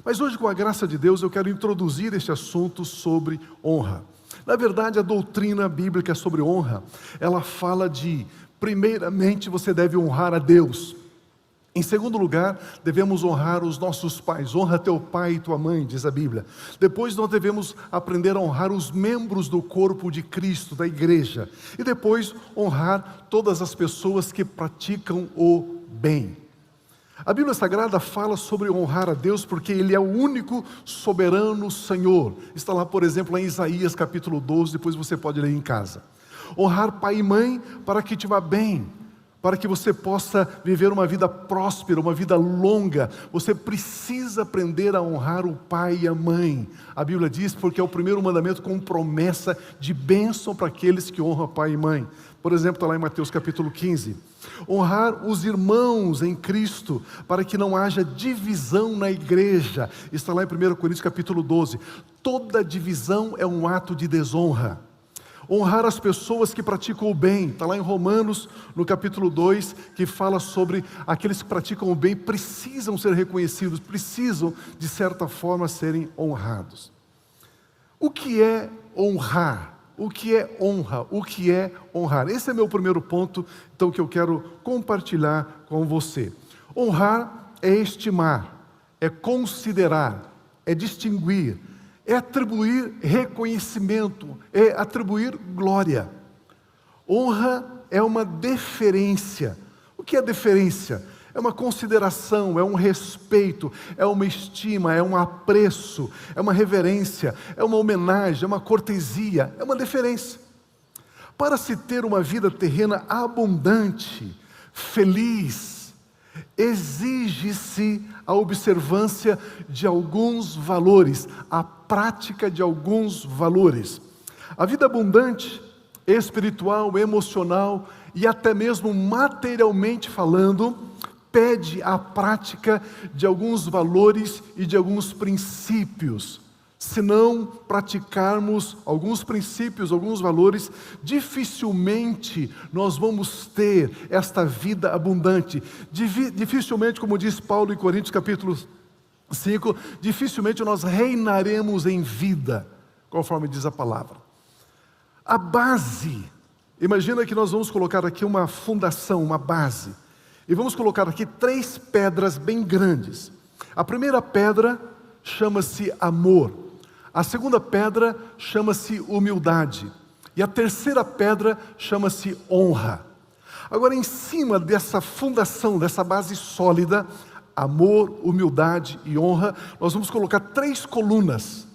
Mas hoje, com a graça de Deus, eu quero introduzir este assunto sobre honra. Na verdade, a doutrina bíblica sobre honra, ela fala de, primeiramente, você deve honrar a Deus. Em segundo lugar, devemos honrar os nossos pais. Honra teu pai e tua mãe, diz a Bíblia. Depois nós devemos aprender a honrar os membros do corpo de Cristo, da igreja. E depois honrar todas as pessoas que praticam o bem. A Bíblia Sagrada fala sobre honrar a Deus porque Ele é o único soberano Senhor. Está lá, por exemplo, em Isaías capítulo 12, depois você pode ler em casa. Honrar pai e mãe para que te vá bem, para que você possa viver uma vida próspera, uma vida longa. Você precisa aprender a honrar o pai e a mãe. A Bíblia diz porque é o primeiro mandamento com promessa de bênção para aqueles que honram pai e mãe. Por exemplo, está lá em Mateus capítulo 15. Honrar os irmãos em Cristo, para que não haja divisão na igreja. Está lá em 1 Coríntios capítulo 12. Toda divisão é um ato de desonra. Honrar as pessoas que praticam o bem. Está lá em Romanos, no capítulo 2, que fala sobre aqueles que praticam o bem precisam ser reconhecidos, precisam, de certa forma, serem honrados. O que é honrar? O que é honra? O que é honrar? Esse é meu primeiro ponto, então, que eu quero compartilhar com você. Honrar é estimar, é considerar, é distinguir, é atribuir reconhecimento, é atribuir glória. Honra é uma deferência. O que é deferência? É uma consideração, é um respeito, é uma estima, é um apreço, é uma reverência, é uma homenagem, é uma cortesia, é uma deferência. Para se ter uma vida terrena abundante, feliz, exige-se a observância de alguns valores, a prática de alguns valores. A vida abundante, espiritual, emocional e até mesmo materialmente falando, pede a prática de alguns valores e de alguns princípios. Se não praticarmos alguns princípios, alguns valores, dificilmente nós vamos ter esta vida abundante. Dificilmente, como diz Paulo em Coríntios capítulo 5, dificilmente nós reinaremos em vida, conforme diz a palavra. A base, imagina que nós vamos colocar aqui uma fundação, uma base. E vamos colocar aqui 3 pedras bem grandes. A primeira pedra chama-se amor. A segunda pedra chama-se humildade. E a terceira pedra chama-se honra. Agora, em cima dessa fundação, dessa base sólida, amor, humildade e honra, nós vamos colocar 3 colunas.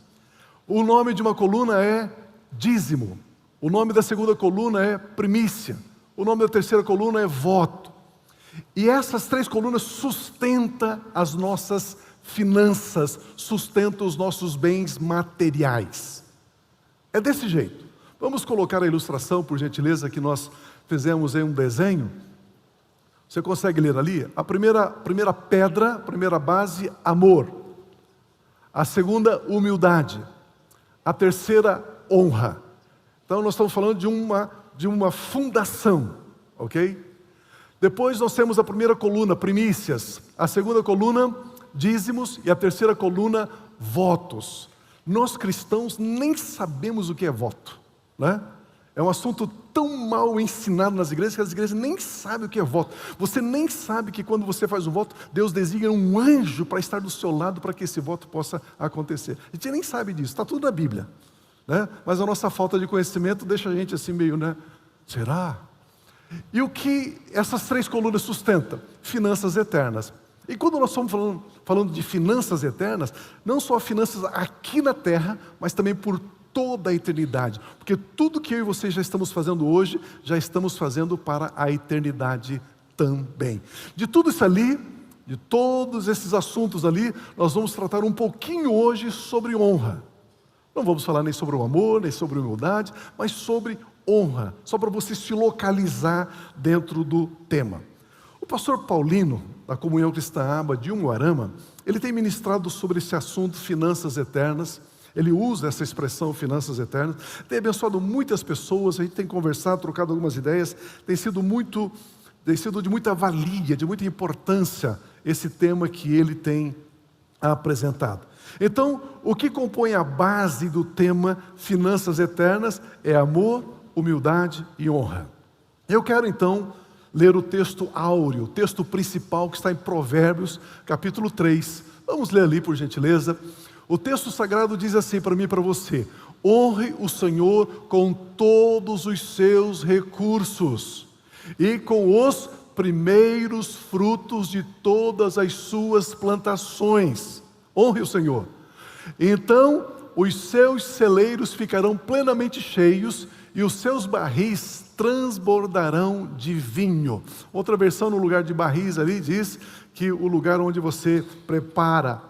O nome de uma coluna é dízimo. O nome da segunda coluna é primícia. O nome da terceira coluna é voto. E essas 3 colunas sustentam as nossas finanças, sustentam os nossos bens materiais. É desse jeito. Vamos colocar a ilustração, por gentileza, que nós fizemos em um desenho. Você consegue ler ali? A primeira pedra, a primeira base, amor. A segunda, humildade. A terceira, honra. Então nós estamos falando de uma fundação, ok? Depois nós temos a primeira coluna, primícias. A segunda coluna, dízimos. E a terceira coluna, votos. Nós cristãos nem sabemos o que é voto, né? É um assunto tão mal ensinado nas igrejas que as igrejas nem sabem o que é voto. Você nem sabe que quando você faz um voto, Deus designa um anjo para estar do seu lado para que esse voto possa acontecer. A gente nem sabe disso, está tudo na Bíblia, né? Mas a nossa falta de conhecimento deixa a gente assim meio, né? Será? E o que essas 3 colunas sustentam? Finanças eternas. E quando nós estamos falando de finanças eternas, não só finanças aqui na terra, mas também por toda a eternidade. Porque tudo que eu e você já estamos fazendo hoje, já estamos fazendo para a eternidade também. De tudo isso ali, de todos esses assuntos ali, nós vamos tratar um pouquinho hoje sobre honra. Não vamos falar nem sobre o amor, nem sobre a humildade, mas sobre honra, só para você se localizar dentro do tema. O pastor Paulino, da Comunhão Cristã Aba de Umuarama, ele tem ministrado sobre esse assunto, finanças eternas. Ele usa essa expressão, finanças eternas. Tem abençoado muitas pessoas, a gente tem conversado, trocado algumas ideias. Tem sido de muita valia, de muita importância esse tema que ele tem apresentado. Então, o que compõe a base do tema finanças eternas é amor, humildade e honra. Eu quero então ler o texto áureo, o texto principal que está em Provérbios, capítulo 3. Vamos ler ali, por gentileza. O texto sagrado diz assim para mim e para você: honre o Senhor com todos os seus recursos e com os primeiros frutos de todas as suas plantações. Honre o Senhor. Então os seus celeiros ficarão plenamente cheios e os seus barris transbordarão de vinho. Outra versão, no lugar de barris ali, diz que o lugar onde você prepara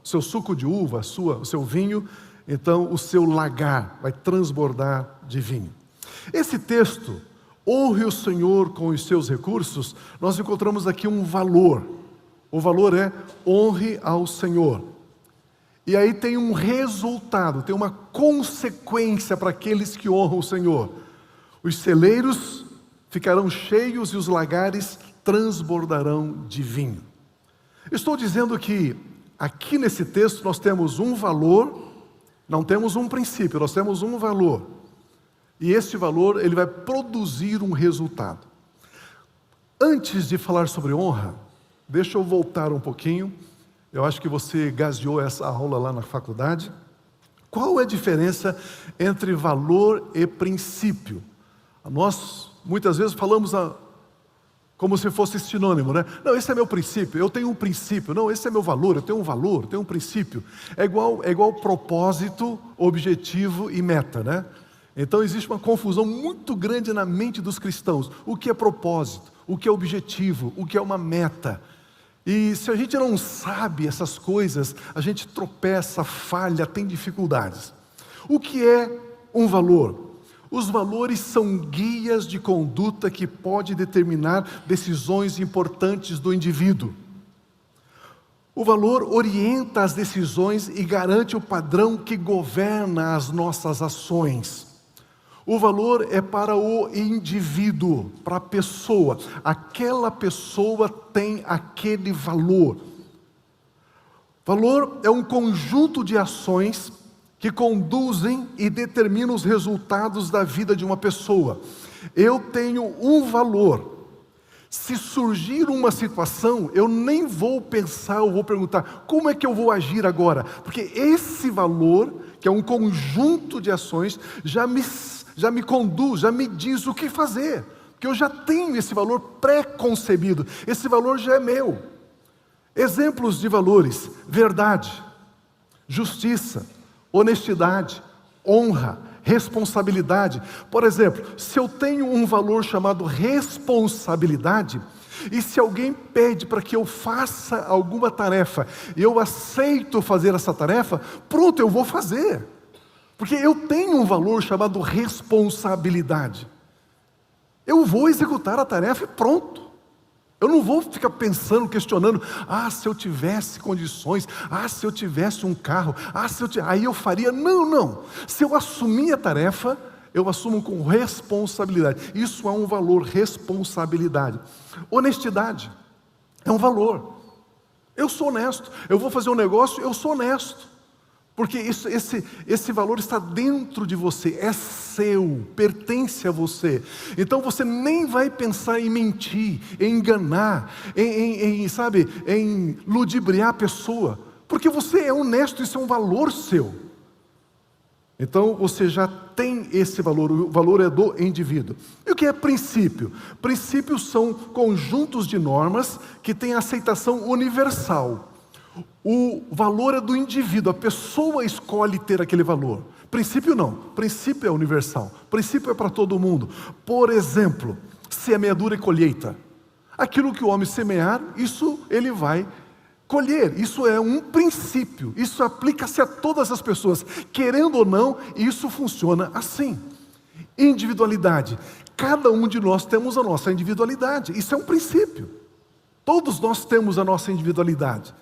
seu suco de uva, o seu vinho, então o seu lagar vai transbordar de vinho. Esse texto, honre o Senhor com os seus recursos, nós encontramos aqui um valor. O valor é honre ao Senhor. E aí tem um resultado, tem uma consequência para aqueles que honram o Senhor. Os celeiros ficarão cheios e os lagares transbordarão de vinho. Estou dizendo que aqui nesse texto nós temos um valor, não temos um princípio, nós temos um valor. E esse valor, ele vai produzir um resultado. Antes de falar sobre honra, deixa eu voltar um pouquinho. Eu acho que você gaseou essa aula lá na faculdade. Qual é a diferença entre valor e princípio? Nós, muitas vezes, falamos como se fosse sinônimo, né? Não, esse é meu princípio, eu tenho um princípio. Não, esse é meu valor, eu tenho um valor, eu tenho um princípio. É igual propósito, objetivo e meta, né? Então existe uma confusão muito grande na mente dos cristãos. O que é propósito? O que é objetivo? O que é uma meta? E se a gente não sabe essas coisas, a gente tropeça, falha, tem dificuldades. O que é um valor? Os valores são guias de conduta que podem determinar decisões importantes do indivíduo. O valor orienta as decisões e garante o padrão que governa as nossas ações. O valor é para o indivíduo, para a pessoa. Aquela pessoa tem aquele valor. Valor é um conjunto de ações que conduzem e determinam os resultados da vida de uma pessoa. Eu tenho um valor. Se surgir uma situação, eu nem vou pensar, eu vou perguntar, como é que eu vou agir agora? Porque esse valor, que é um conjunto de ações, já me conduz, já me diz o que fazer, porque eu já tenho esse valor pré-concebido, esse valor já é meu. Exemplos de valores: verdade, justiça, honestidade, honra, responsabilidade. Por exemplo, se eu tenho um valor chamado responsabilidade, e se alguém pede para que eu faça alguma tarefa, e eu aceito fazer essa tarefa, pronto, eu vou fazer. Porque eu tenho um valor chamado responsabilidade. Eu vou executar a tarefa e pronto. Eu não vou ficar pensando, questionando, se eu tivesse condições, se eu tivesse um carro, aí eu faria. Não. Se eu assumir a tarefa, eu assumo com responsabilidade. Isso é um valor, responsabilidade. Honestidade é um valor. Eu sou honesto. Eu vou fazer um negócio, eu sou honesto. Porque esse valor está dentro de você, é seu, pertence a você. Então você nem vai pensar em mentir, em enganar, em ludibriar a pessoa. Porque você é honesto, isso é um valor seu. Então você já tem esse valor, o valor é do indivíduo. E o que é princípio? Princípios são conjuntos de normas que têm aceitação universal. O valor é do indivíduo, a pessoa escolhe ter aquele valor. Princípio não, princípio é universal, princípio é para todo mundo. Por exemplo, semeadura e colheita. Aquilo que o homem semear, isso ele vai colher. Isso é um princípio, isso aplica-se a todas as pessoas. Querendo ou não, isso funciona assim. Individualidade. Cada um de nós temos a nossa individualidade, isso é um princípio. Todos nós temos a nossa individualidade.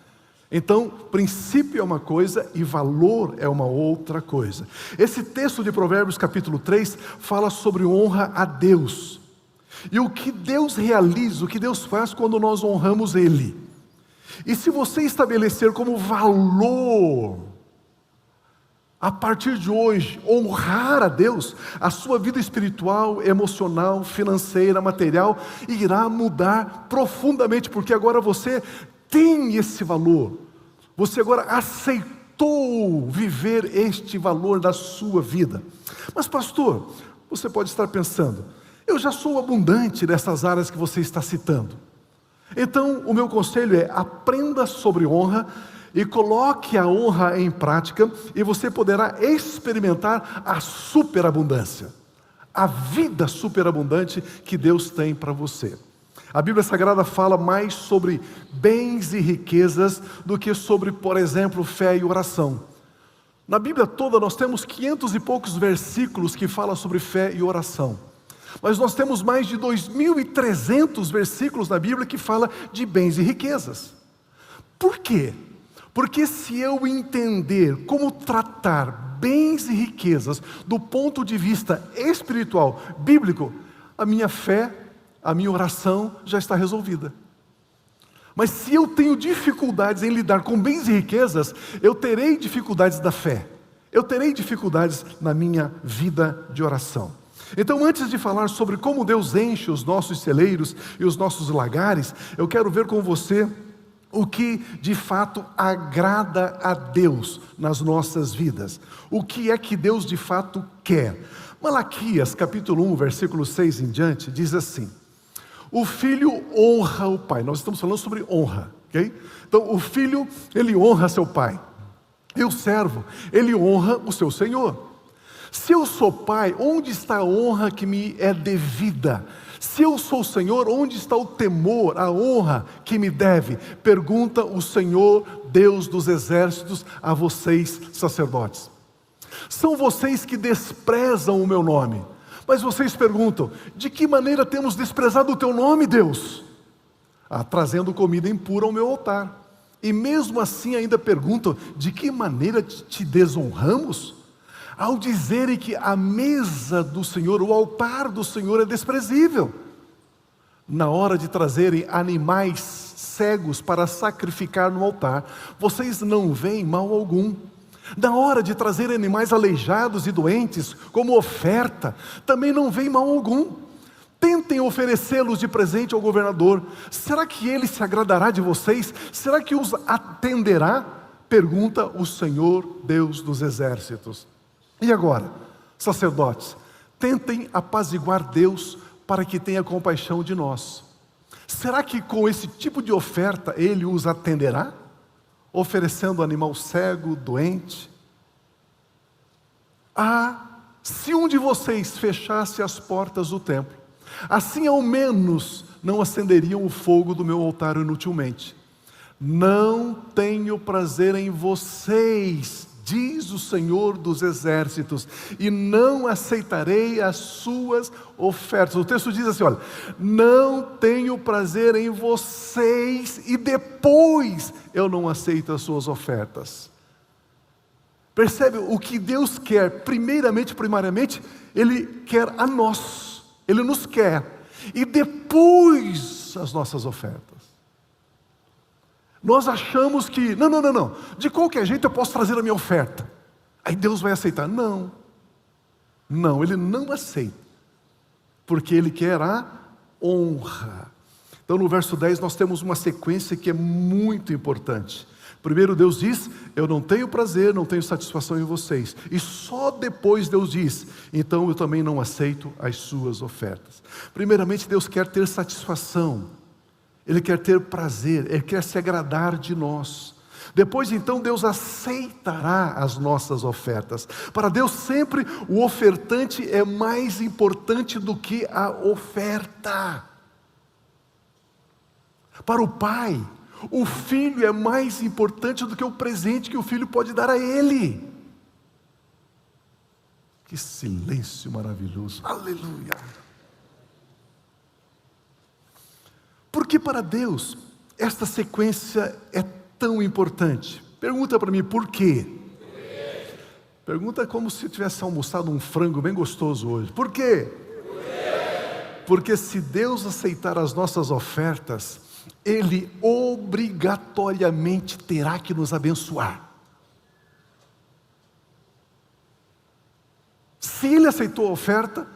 Então, princípio é uma coisa e valor é uma outra coisa. Esse texto de Provérbios capítulo 3 fala sobre honra a Deus. E o que Deus realiza, o que Deus faz quando nós honramos Ele. E se você estabelecer como valor, a partir de hoje, honrar a Deus, a sua vida espiritual, emocional, financeira, material, irá mudar profundamente, porque agora você tem esse valor. Você agora aceitou viver este valor da sua vida. Mas pastor, você pode estar pensando, eu já sou abundante nessas áreas que você está citando. Então, o meu conselho é, aprenda sobre honra, e coloque a honra em prática, e você poderá experimentar a superabundância, a vida superabundante que Deus tem para você. A Bíblia Sagrada fala mais sobre bens e riquezas do que sobre, por exemplo, fé e oração. Na Bíblia toda nós temos 500 e poucos versículos que falam sobre fé e oração. Mas nós temos mais de 2.300 versículos na Bíblia que falam de bens e riquezas. Por quê? Porque se eu entender como tratar bens e riquezas do ponto de vista espiritual, bíblico, a minha fé, a minha oração já está resolvida. Mas se eu tenho dificuldades em lidar com bens e riquezas, eu terei dificuldades da fé. Eu terei dificuldades na minha vida de oração. Então, antes de falar sobre como Deus enche os nossos celeiros e os nossos lagares, eu quero ver com você o que de fato agrada a Deus nas nossas vidas. O que é que Deus de fato quer? Malaquias capítulo 1, versículo 6 em diante, diz assim: o filho honra o pai. Nós estamos falando sobre honra, ok? Então o filho, ele honra seu pai. E o servo, ele honra o seu senhor. Se eu sou pai, onde está a honra que me é devida? Se eu sou o Senhor, onde está o temor, a honra que me deve? Pergunta o Senhor, Deus dos exércitos, a vocês sacerdotes. São vocês que desprezam o meu nome. Mas vocês perguntam, de que maneira temos desprezado o teu nome, Deus? Trazendo comida impura ao meu altar. E mesmo assim ainda perguntam, de que maneira te desonramos? Ao dizerem que a mesa do Senhor, o altar do Senhor é desprezível. Na hora de trazerem animais cegos para sacrificar no altar, vocês não veem mal algum. Na hora de trazer animais aleijados e doentes como oferta, também não veem mal algum. Tentem oferecê-los de presente ao governador. Será que ele se agradará de vocês? Será que os atenderá? Pergunta o Senhor, Deus dos exércitos. E agora, sacerdotes, tentem apaziguar Deus para que tenha compaixão de nós. Será que com esse tipo de oferta Ele os atenderá? Oferecendo animal cego, doente? Se um de vocês fechasse as portas do templo, assim ao menos não acenderiam o fogo do meu altar inutilmente. Não tenho prazer em vocês, diz o Senhor dos exércitos, e não aceitarei as suas ofertas. O texto diz assim, olha, não tenho prazer em vocês, e depois eu não aceito as suas ofertas. Percebe o que Deus quer? Primariamente, Ele quer a nós, Ele nos quer, e depois as nossas ofertas. Nós achamos que, não, de qualquer jeito eu posso trazer a minha oferta, aí Deus vai aceitar. Não, Ele não aceita, porque Ele quer a honra. Então no verso 10 nós temos uma sequência que é muito importante. Primeiro Deus diz, eu não tenho prazer, não tenho satisfação em vocês. E só depois Deus diz, então eu também não aceito as suas ofertas. Primeiramente Deus quer ter satisfação. Ele quer ter prazer, Ele quer se agradar de nós. Depois então Deus aceitará as nossas ofertas. Para Deus sempre o ofertante é mais importante do que a oferta. Para o pai, o filho é mais importante do que o presente que o filho pode dar a ele. Que silêncio maravilhoso, aleluia! Porque para Deus, esta sequência é tão importante? Pergunta para mim, por quê? Pergunta como se tivesse almoçado um frango bem gostoso hoje. Por quê? Porque se Deus aceitar as nossas ofertas, Ele obrigatoriamente terá que nos abençoar. Se Ele aceitou a oferta,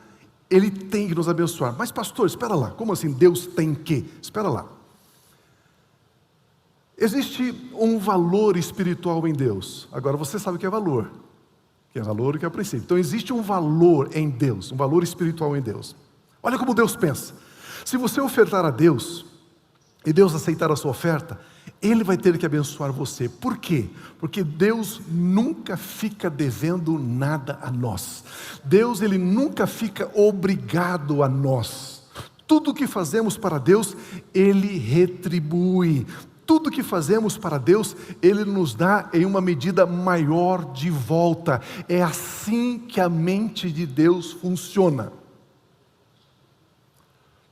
Ele tem que nos abençoar. Mas pastor, espera lá, como assim Deus tem que? Espera lá. Existe um valor espiritual em Deus. Agora você sabe o que é valor. Que é valor e que é princípio. Então existe um valor em Deus, um valor espiritual em Deus. Olha como Deus pensa. Se você ofertar a Deus, e Deus aceitar a sua oferta, Ele vai ter que abençoar você. Por quê? Porque Deus nunca fica devendo nada a nós. Deus, Ele nunca fica obrigado a nós. Tudo que fazemos para Deus, Ele retribui. Tudo que fazemos para Deus, Ele nos dá em uma medida maior de volta. É assim que a mente de Deus funciona.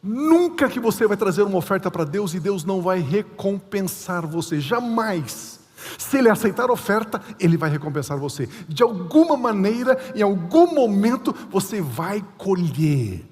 Nunca que você vai trazer uma oferta para Deus e Deus não vai recompensar você, jamais. Se Ele aceitar a oferta, Ele vai recompensar você. De alguma maneira, em algum momento, você vai colher.